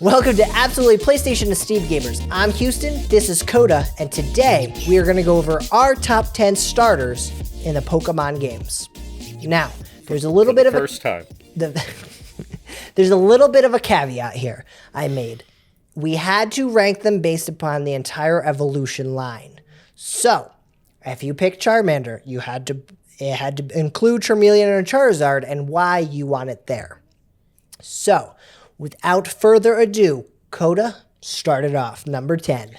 Welcome to Absolutely PlayStation and Steam Gamers. I'm Houston, this is Coda, and today we are going to go over our top 10 starters in the Pokemon games. Now, there's a little bit of first time. There's a little bit of a caveat here I made. We had to rank them based upon the entire evolution line. So, if you pick Charmander, it had to include Charmeleon and Charizard and why you want it there. So, without further ado, Coda, start it off. Number 10.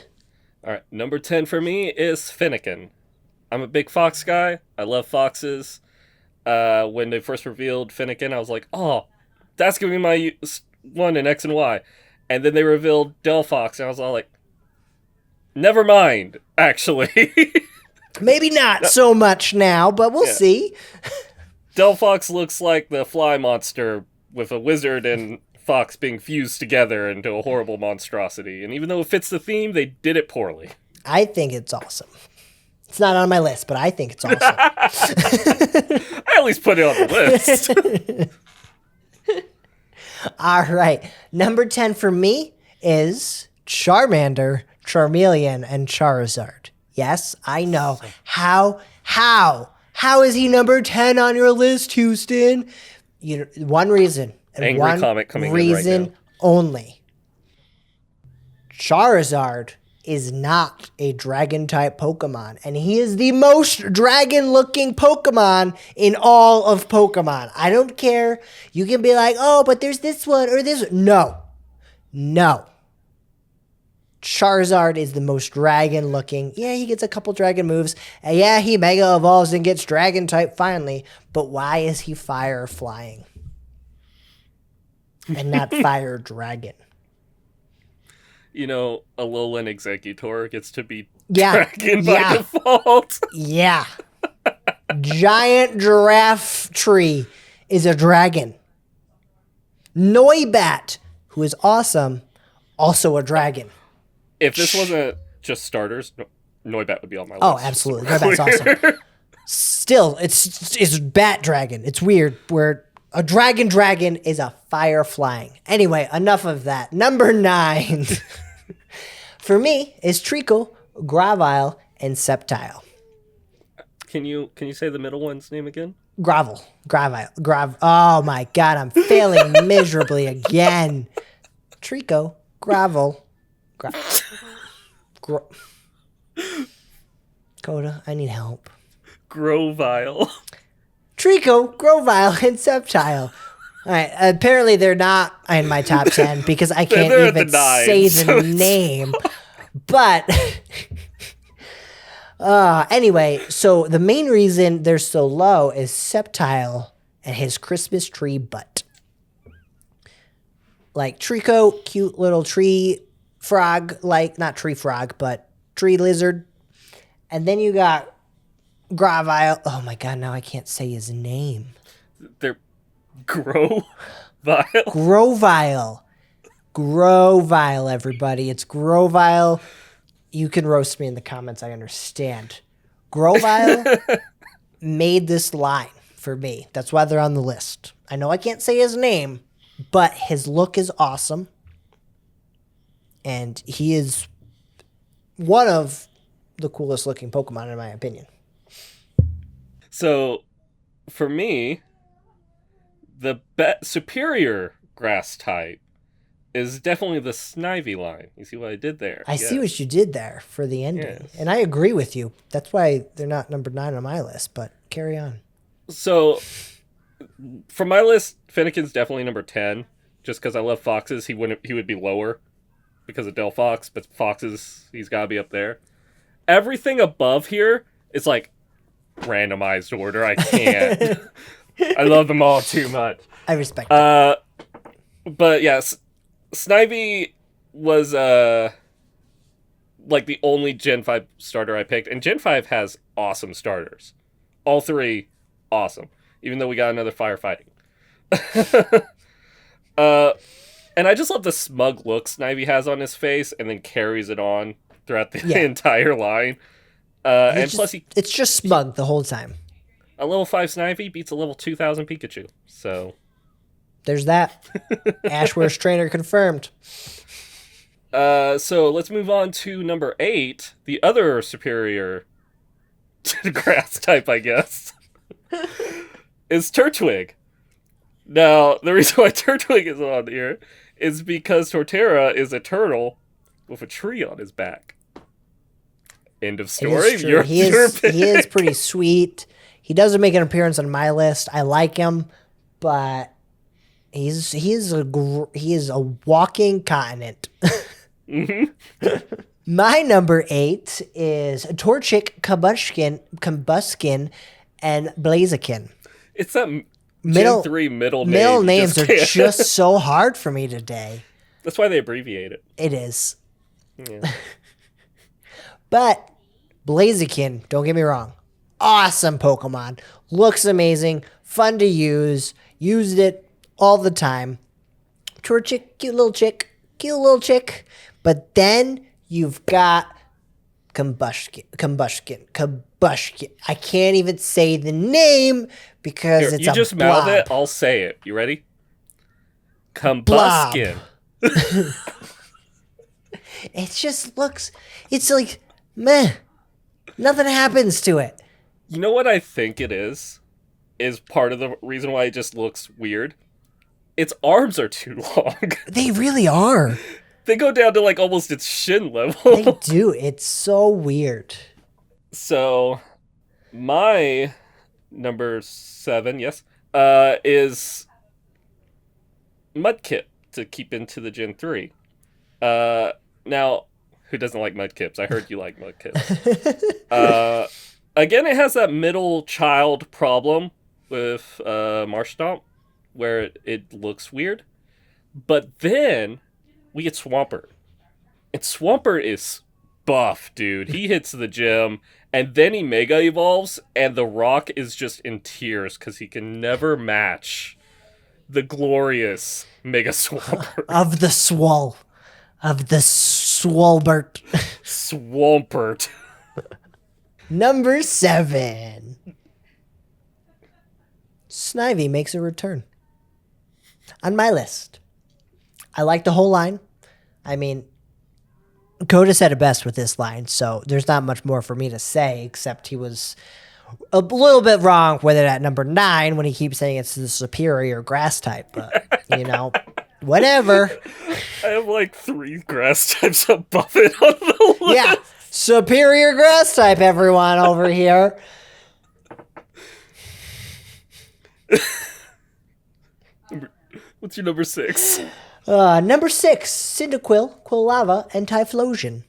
All right, number 10 for me is Fennekin. I'm a big fox guy. I love foxes. When they first revealed Fennekin, I was like, oh, that's going to be my one in X and Y. And then they revealed Delphox, and I was all like, never mind, actually. Maybe not so much now, but we'll see. Delphox looks like the fly monster with a wizard and fox being fused together into a horrible monstrosity. And even though it fits the theme, they did it poorly. I think it's awesome. It's not on my list, but I think it's awesome. I at least put it on the list. All right. Number 10 for me is Charmander, Charmeleon, and Charizard. Yes, I know. How is he number 10 on your list, Houston? One reason. And Angry one comment coming reason in right now. only. Charizard is not a dragon-type Pokemon, and he is the most dragon-looking Pokemon in all of Pokemon. I don't care. You can be like, oh, but there's this one or this one. No. Charizard is the most dragon-looking. Yeah, he gets a couple dragon moves. And yeah, he Mega Evolves and gets dragon-type finally. But why is he fire flying? And not fire dragon? You know, Alolan Executor gets to be dragon by default. Yeah. Giant giraffe tree is a dragon. Noibat, who is awesome, also a dragon. If this wasn't just starters, Noibat would be on my list. Oh, absolutely. Noibat's awesome. Still, it's Bat Dragon. It's weird where a dragon is a fire flying. Anyway, enough of that. Number 9 for me is Treecko, Gravile, and Sceptile. Can you say the middle one's name again? Gravile. Oh my god, I'm failing miserably again. Treecko, Gravel. Coda, I need help. Grovile. Treecko, Grovile, and Sceptile. All right, apparently they're not in my top 10 because I can't even say the name. But anyway, so the main reason they're so low is Sceptile and his Christmas tree butt. Like Treecko, cute little tree frog, like not tree frog, but tree lizard. And then you got Gravile. Oh my god, now I can't say his name. They're Grovile. Grovile, everybody. It's Grovile. You can roast me in the comments, I understand. Grovile made this line for me. That's why they're on the list. I know I can't say his name, but his look is awesome. And he is one of the coolest looking Pokemon, in my opinion. So, for me, the superior grass type is definitely the Snivy line. You see what I did there? I see what you did there for the ending. Yes. And I agree with you. That's why they're not number 9 on my list, but carry on. So, for my list, Fennekin's definitely number 10. Just because I love foxes, he would be lower because of Delphox, but foxes, he's got to be up there. Everything above here is like randomized order. I can't. I love them all too much. I respect that. But yes, Snivy was like the only Gen 5 starter I picked, and Gen 5 has awesome starters. All 3 awesome, even though we got another firefighting. And I just love the smug look Snivy has on his face and then carries it on throughout the entire line. And plus, it's just smug the whole time. A level 5 Snivy beats a level 2000 Pikachu. So there's that. Ashware's trainer confirmed. So let's move on to number 8, the other superior grass type, I guess, is Turtwig. Now, the reason why Turtwig is on here is because Torterra is a turtle with a tree on his back. End of story. He is pretty sweet. He doesn't make an appearance on my list. I like him, but he is a walking continent. Mm-hmm. My number 8 is Torchic, Kabushkin, and Blaziken. It's that Gen 3 middle name. Middle names are just so hard for me today. That's why they abbreviate it. It is. Yeah. But Blaziken, don't get me wrong, awesome Pokemon. Looks amazing, fun to use. Used it all the time. Torchic, cute little chick. But then you've got Kabushkin. I can't even say the name because it's you a just blob. mouth it. I'll say it. You ready? Kabushkin. It just looks. It's like meh. Nothing happens to it. You know what I think it is? Is part of the reason why it just looks weird? Its arms are too long. They really are. They go down to like almost its shin level. They do. It's so weird. So, my number 7, yes, is Mudkip to keep into the Gen 3. Now, who doesn't like Mudkips? I heard you like Mudkips. Again, it has that middle child problem with Marshtomp, where it looks weird. But then we get Swampert. And Swampert is buff, dude. He hits the gym, and then he Mega Evolves, and the Rock is just in tears because he can never match the glorious Mega Swampert. Of the Swalbert. Swampert. Number 7. Snivy makes a return. On my list. I like the whole line. I mean, Coda said it best with this line, so there's not much more for me to say, except he was a little bit wrong with it at number 9 when he keeps saying it's the superior grass type, but, whatever. I have like 3 grass types above it on the list. Yeah, superior grass type, everyone over here. What's your number 6? Number 6, Cyndaquil, Quilava, and Typhlosion.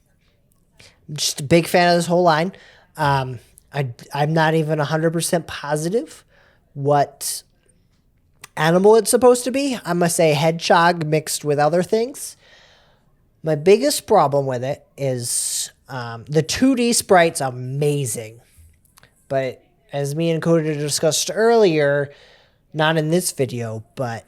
I'm just a big fan of this whole line. I'm not even 100% positive what animal it's supposed to be. I'm going to say hedgehog mixed with other things. My biggest problem with it is the 2D sprite's amazing. But as me and Coda discussed earlier, not in this video, but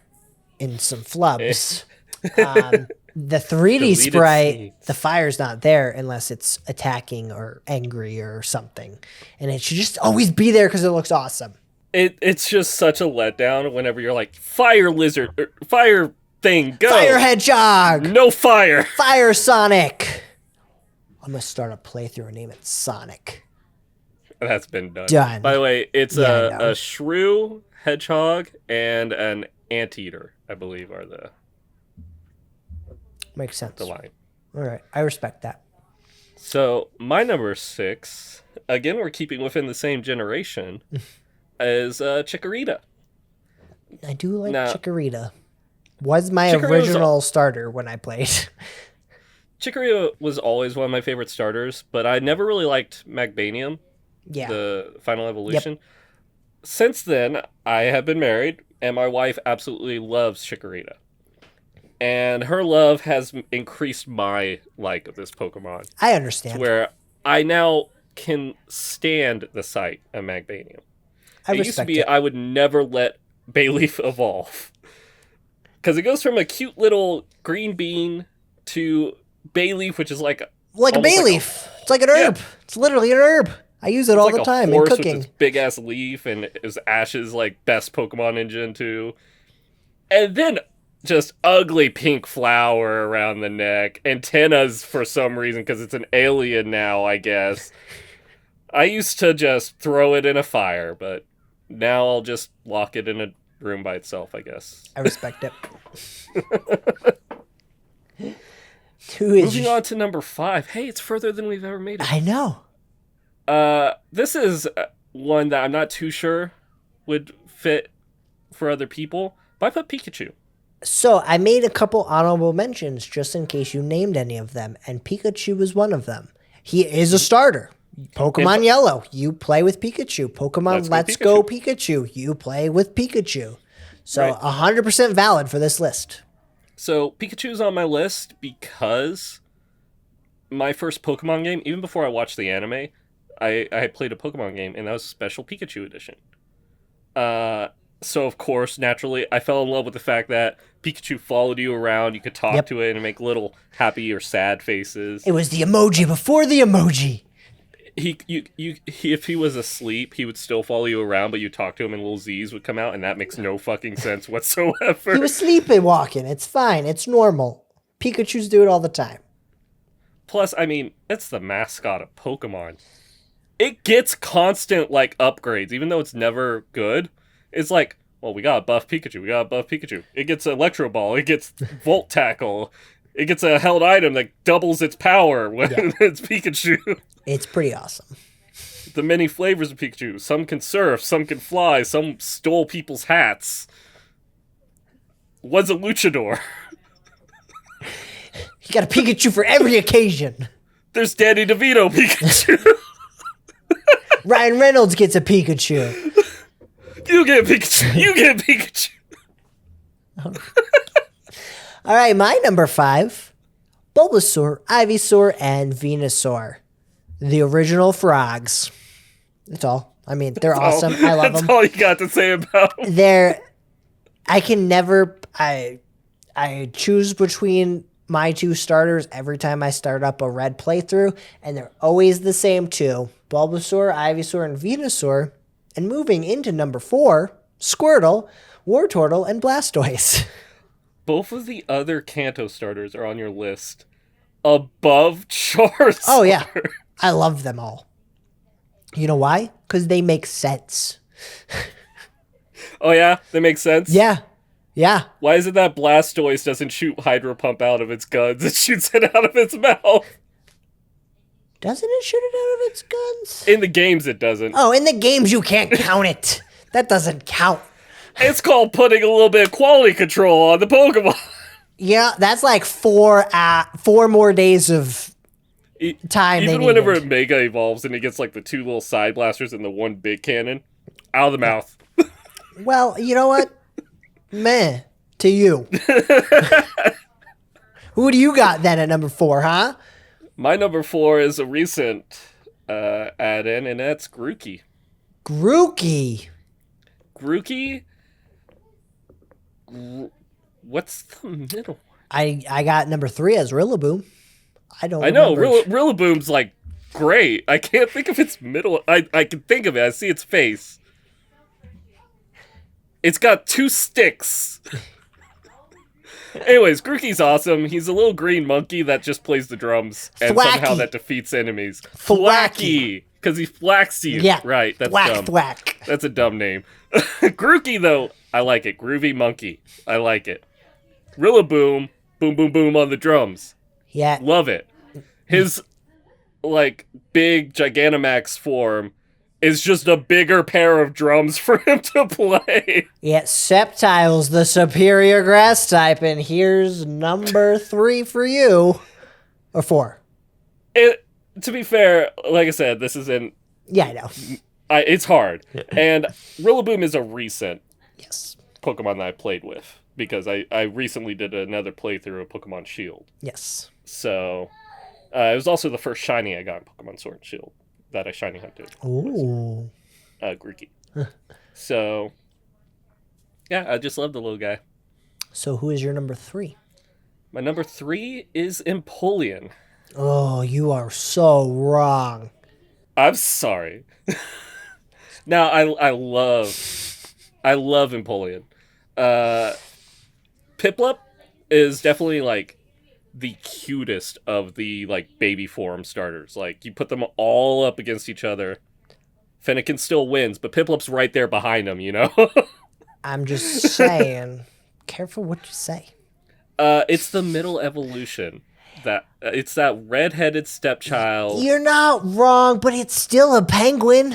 in some flubs, the 3D sprite, the fire's not there unless it's attacking or angry or something. And it should just always be there because it looks awesome. It's just such a letdown whenever you're like, fire lizard, or fire thing, go. Fire hedgehog. No fire. Fire Sonic. I'm going to start a playthrough and name it Sonic. That's been done. Done. By the way, it's a shrew, hedgehog, and an anteater, I believe, are the Makes sense. the line. All right. I respect that. So my number 6, again, we're keeping within the same generation, is Chikorita. I do like Now, Chikorita. Was my Chikorita's original starter when I played. Chikorita was always one of my favorite starters, but I never really liked Magbanium, Yeah. the final evolution. Since then, I have been married, and my wife absolutely loves Chikorita. And her love has increased my like of this Pokemon. I understand. Where I now can stand the sight of Magbanium. I It used to respect be it. I would never let Bayleaf evolve. Because it goes from a cute little green bean to Bayleaf, which is like Like a almost bay like leaf. It's like an herb. It's literally an herb. I use it all like the a time in horse cooking. with this big ass leaf, and is Ash's like best Pokemon engine too. And then just ugly pink flower around the neck. Antennas for some reason, because it's an alien now, I guess. I used to just throw it in a fire, but now I'll just lock it in a room by itself, I guess. I respect it. Moving on to number 5. Hey, it's further than we've ever made it. I know. This is one that I'm not too sure would fit for other people, but I put Pikachu. So I made a couple honorable mentions just in case you named any of them, and Pikachu was one of them. He is a starter. Pokemon Yellow, you play with Pikachu. Pokemon Let's Go Pikachu, you play with Pikachu. So 100% valid for this list. So Pikachu's on my list because my first Pokemon game, even before I watched the anime, I had played a Pokemon game, and that was Special Pikachu Edition. So, of course, naturally, I fell in love with the fact that Pikachu followed you around. You could talk to it and make little happy or sad faces. It was the emoji before the emoji. If he was asleep, he would still follow you around, but you talk to him and little Z's would come out, and that makes no fucking sense whatsoever. He was sleepwalking. It's fine. It's normal. Pikachus do it all the time. Plus, I mean, it's the mascot of Pokemon. It gets constant, like, upgrades, even though it's never good. It's like, well, we gotta buff Pikachu. We gotta buff Pikachu. It gets Electro Ball. It gets Volt Tackle. It gets a held item that doubles its power when it's Pikachu. It's pretty awesome. The many flavors of Pikachu. Some can surf. Some can fly. Some stole people's hats. Was a luchador. You got a Pikachu for every occasion. There's Danny DeVito Pikachu. Ryan Reynolds gets a Pikachu. You get Pikachu. You get Pikachu. All right, my number 5. Bulbasaur, Ivysaur, and Venusaur. The original frogs. That's all. I mean, they're awesome. I love them. That's all you got to say about them. I can never... I choose between my two starters every time I start up a red playthrough, and they're always the same two. Bulbasaur, Ivysaur, and Venusaur. And moving into number 4, Squirtle, Wartortle, and Blastoise. Both of the other Kanto starters are on your list above Charizard. Oh, yeah. I love them all. You know why? Because they make sense. Oh, yeah? They make sense? Yeah. Yeah. Why is it that Blastoise doesn't shoot Hydro Pump out of its guns? It shoots it out of its mouth. Doesn't it shoot it out of its guns? In the games, it doesn't. Oh, in the games, you can't count it. That doesn't count. It's called putting a little bit of quality control on the Pokemon. Yeah, that's like 4 more days of time. Even whenever it Mega evolves and it gets like the 2 little side blasters and the 1 big cannon, out of the mouth. Well, you know what? Meh to you. Who do you got then at number 4, huh? My number 4 is a recent add-in, and that's Grookey. Grookey. What's the middle one? I got number 3 as Rillaboom. I know, Rillaboom's like great. I can't think of its middle. I can think of it. I see its face. It's got 2 sticks. Anyways, Grookey's awesome. He's a little green monkey that just plays the drums, and somehow that defeats enemies. Thwacky! Because he thwacks you. Yeah. Right, that's dumb. Thwack. That's a dumb name. Grookey, though, I like it. Groovy monkey. I like it. Rillaboom, boom, boom, boom on the drums. Yeah. Love it. His, like, big Gigantamax form is just a bigger pair of drums for him to play. Yeah, Sceptile's the superior grass type, and here's number 3 for you. Or 4. To be fair, like I said, this isn't... Yeah, I know. It's hard. And Rillaboom is a recent Yes. Pokemon that I played with, because I recently did another playthrough of Pokemon Shield. Yes. So, it was also the first shiny I got in Pokemon Sword and Shield that I shiny hunted. Ooh. Grookey. So, yeah, I just love the little guy. So who is your number 3? My number 3 is Empolian. Oh, you are so wrong. I'm sorry. Now, I love Empolian. Piplup is definitely like the cutest of the like baby form starters. Like you put them all up against each other. Fennekin still wins, but Piplup's right there behind him, you know? I'm just saying, careful what you say. It's the middle evolution. It's that red-headed stepchild. You're not wrong, but it's still a penguin.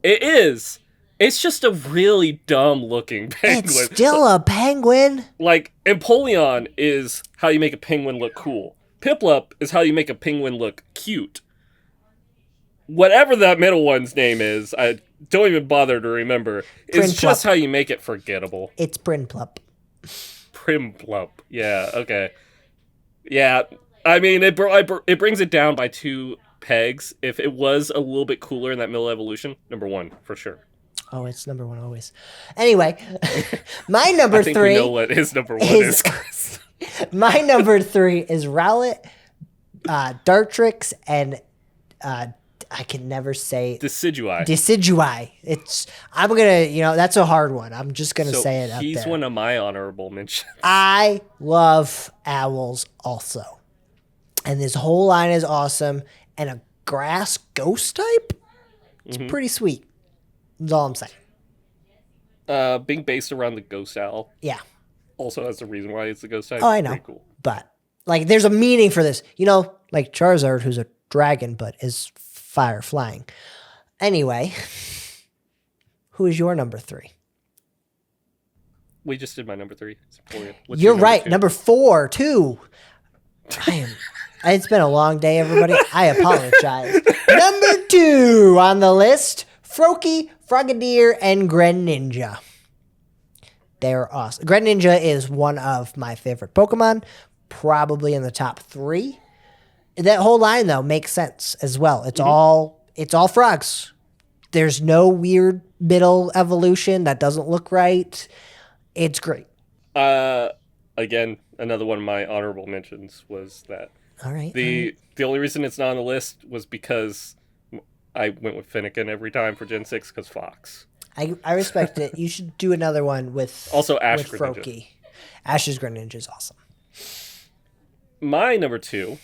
It is. It's just a really dumb-looking penguin. It's still a penguin. Like, Empolian is how you make a penguin look cool. Piplup is how you make a penguin look cute. Whatever that middle one's name is, I don't even bother to remember. It's just how you make it forgettable. It's Prinplup. Primplup. Yeah, okay. Yeah, I mean, it brings it down by 2 pegs. If it was a little bit cooler in that middle evolution, number 1, for sure. Oh, it's number 1 always. Anyway, my number 3... I think we know what his number 1 is. My number 3 is Rowlet, Dartrix, and... I can never say Decidui. I'm gonna, that's a hard one. I'm just gonna say it up there. He's one of my honorable mentions. I love owls also, and this whole line is awesome. And a grass ghost type, it's pretty sweet. That's all I'm saying. Being based around the ghost owl. Yeah. Also has the reason why it's the ghost type. Oh, I know. Pretty cool. But like, there's a meaning for this. Like Charizard, who's a dragon, but is fire flying. Anyway, who is your number 3? We just did my number 3. You're right. Number 4 too. It's been a long day, everybody. I apologize. Number 2 on the list: Froakie, Frogadier, and Greninja. They're awesome. Greninja is one of my favorite Pokemon, probably in the top 3. That whole line, though, makes sense as well. It's all frogs. There's no weird middle evolution that doesn't look right. It's great. Again, another one of my honorable mentions was that. All right. The only reason it's not on the list was because I went with Fennekin every time for Gen 6 because Fox. I respect it. You should do another one with also Ash with Greninja. Froakie. Ash's Greninja is awesome. My number 2.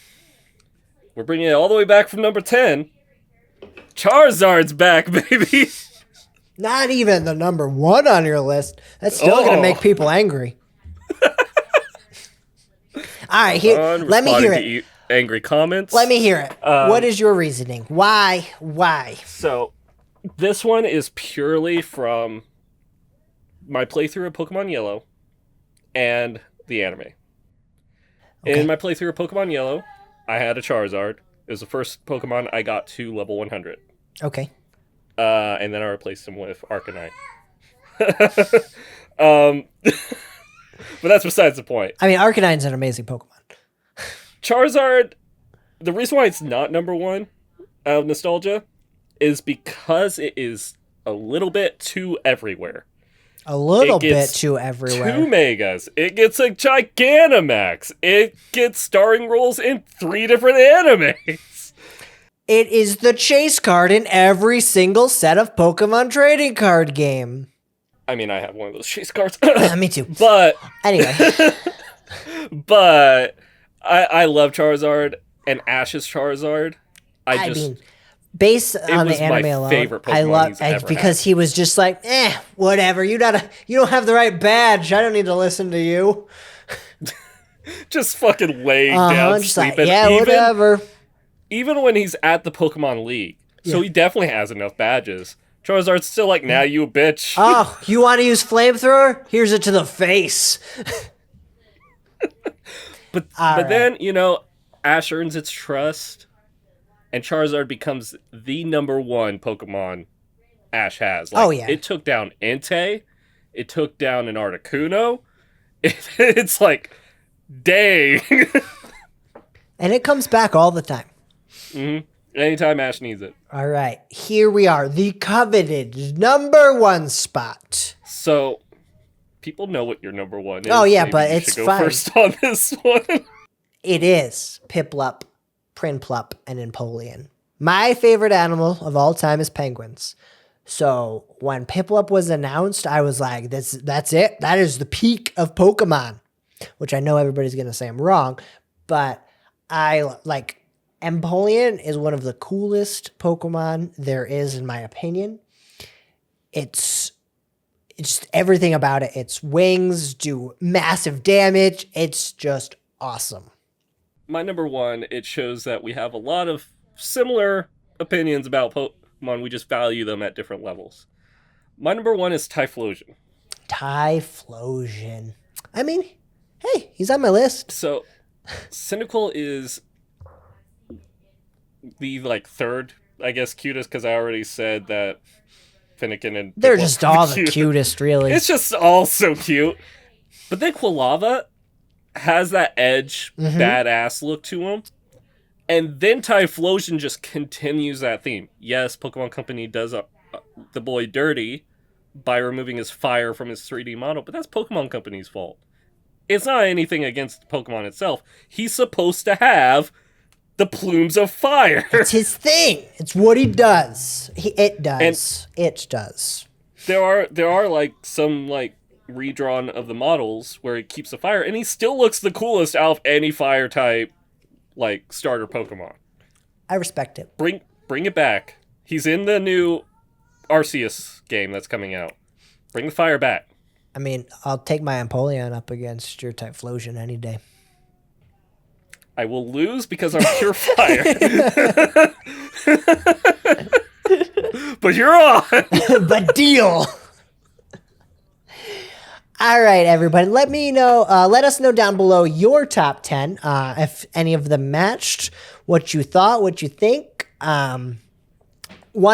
We're bringing it all the way back from number 10. Charizard's back, baby. Not even the number 1 on your list. That's still going to make people angry. All right, let me hear it. Angry comments. Let me hear it. What is your reasoning? Why? So, this one is purely from my playthrough of Pokemon Yellow and the anime. Okay. In my playthrough of Pokemon Yellow, I had a Charizard. It was the first Pokemon I got to level 100. Okay. And then I replaced him with Arcanine. But that's besides the point. I mean, Arcanine's an amazing Pokemon. Charizard, the reason why it's not number 1 out of nostalgia is because it is a little bit too everywhere. A little bit too everywhere. 2 Megas. It gets a Gigantamax. It gets starring roles in 3 different animes. It is the chase card in every single set of Pokemon trading card game. I mean, I have one of those chase cards. Me too. But anyway. But I love Charizard and Ash's Charizard. I mean, based on the anime alone, favorite Pokemon I love because he was just like, whatever. You don't have the right badge. I don't need to listen to you. Just fucking laying down, just sleeping. Like, whatever. Even when he's at the Pokemon League, so he definitely has enough badges. Charizard's still like, nah, you a bitch. Oh, you want to use flamethrower? Here's it to the face. But then, Ash earns its trust, and Charizard becomes the number 1 Pokemon Ash has. It took down Entei. It took down an Articuno. It's like, dang. And it comes back all the time. Mm-hmm. Anytime Ash needs it. All right. Here we are. The coveted number 1 spot. So, people know what your number 1 is. Oh, yeah, Maybe but you it's should go fine. first on this one. It is Piplup, Prinplup, and Empolian. My favorite animal of all time is penguins. So when Piplup was announced, I was like, that's it. That is the peak of Pokemon. which I know everybody's going to say I'm wrong, but I like Empolian is one of the coolest Pokemon there is, in my opinion. It's just everything about it. Its wings do massive damage. It's just awesome. My number one, it shows that we have a lot of similar opinions about Pokemon. We just value them at different levels. My number one is Typhlosion. Typhlosion. I mean, hey, he's on my list. So, Cyndaquil is the third, I guess, cutest, because I already said that Fennekin and they're just all the cutest, really. It's just all so cute. But then Quilava has that edge, badass look to him. And then Typhlosion just continues that theme. Yes, Pokemon Company does the boy dirty by removing his fire from his 3D model, but that's Pokemon Company's fault. It's not anything against Pokemon itself. He's supposed to have the plumes of fire. It's his thing. It's what he does. It does. There are some redrawn of the models where he keeps the fire, and he still looks the coolest out of any fire type starter Pokemon. I respect it. Bring it back. He's in the new Arceus game that's coming out. Bring the fire back. I mean, I'll take my Empolian up against your Typhlosion any day. I will lose because I'm pure fire. But you're on. But deal. All right, everybody. Let me know. Let us know down below your top 10, if any of them matched, what you thought, what you think. One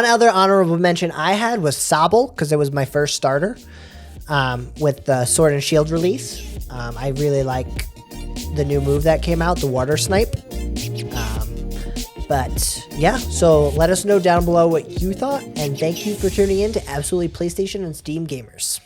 other honorable mention I had was Sobble, because it was my first starter with the Sword and Shield release. I really like the new move that came out, the Water Snipe. But yeah, so let us know down below what you thought, and thank you for tuning in to Absolutely PlayStation and Steam Gamers.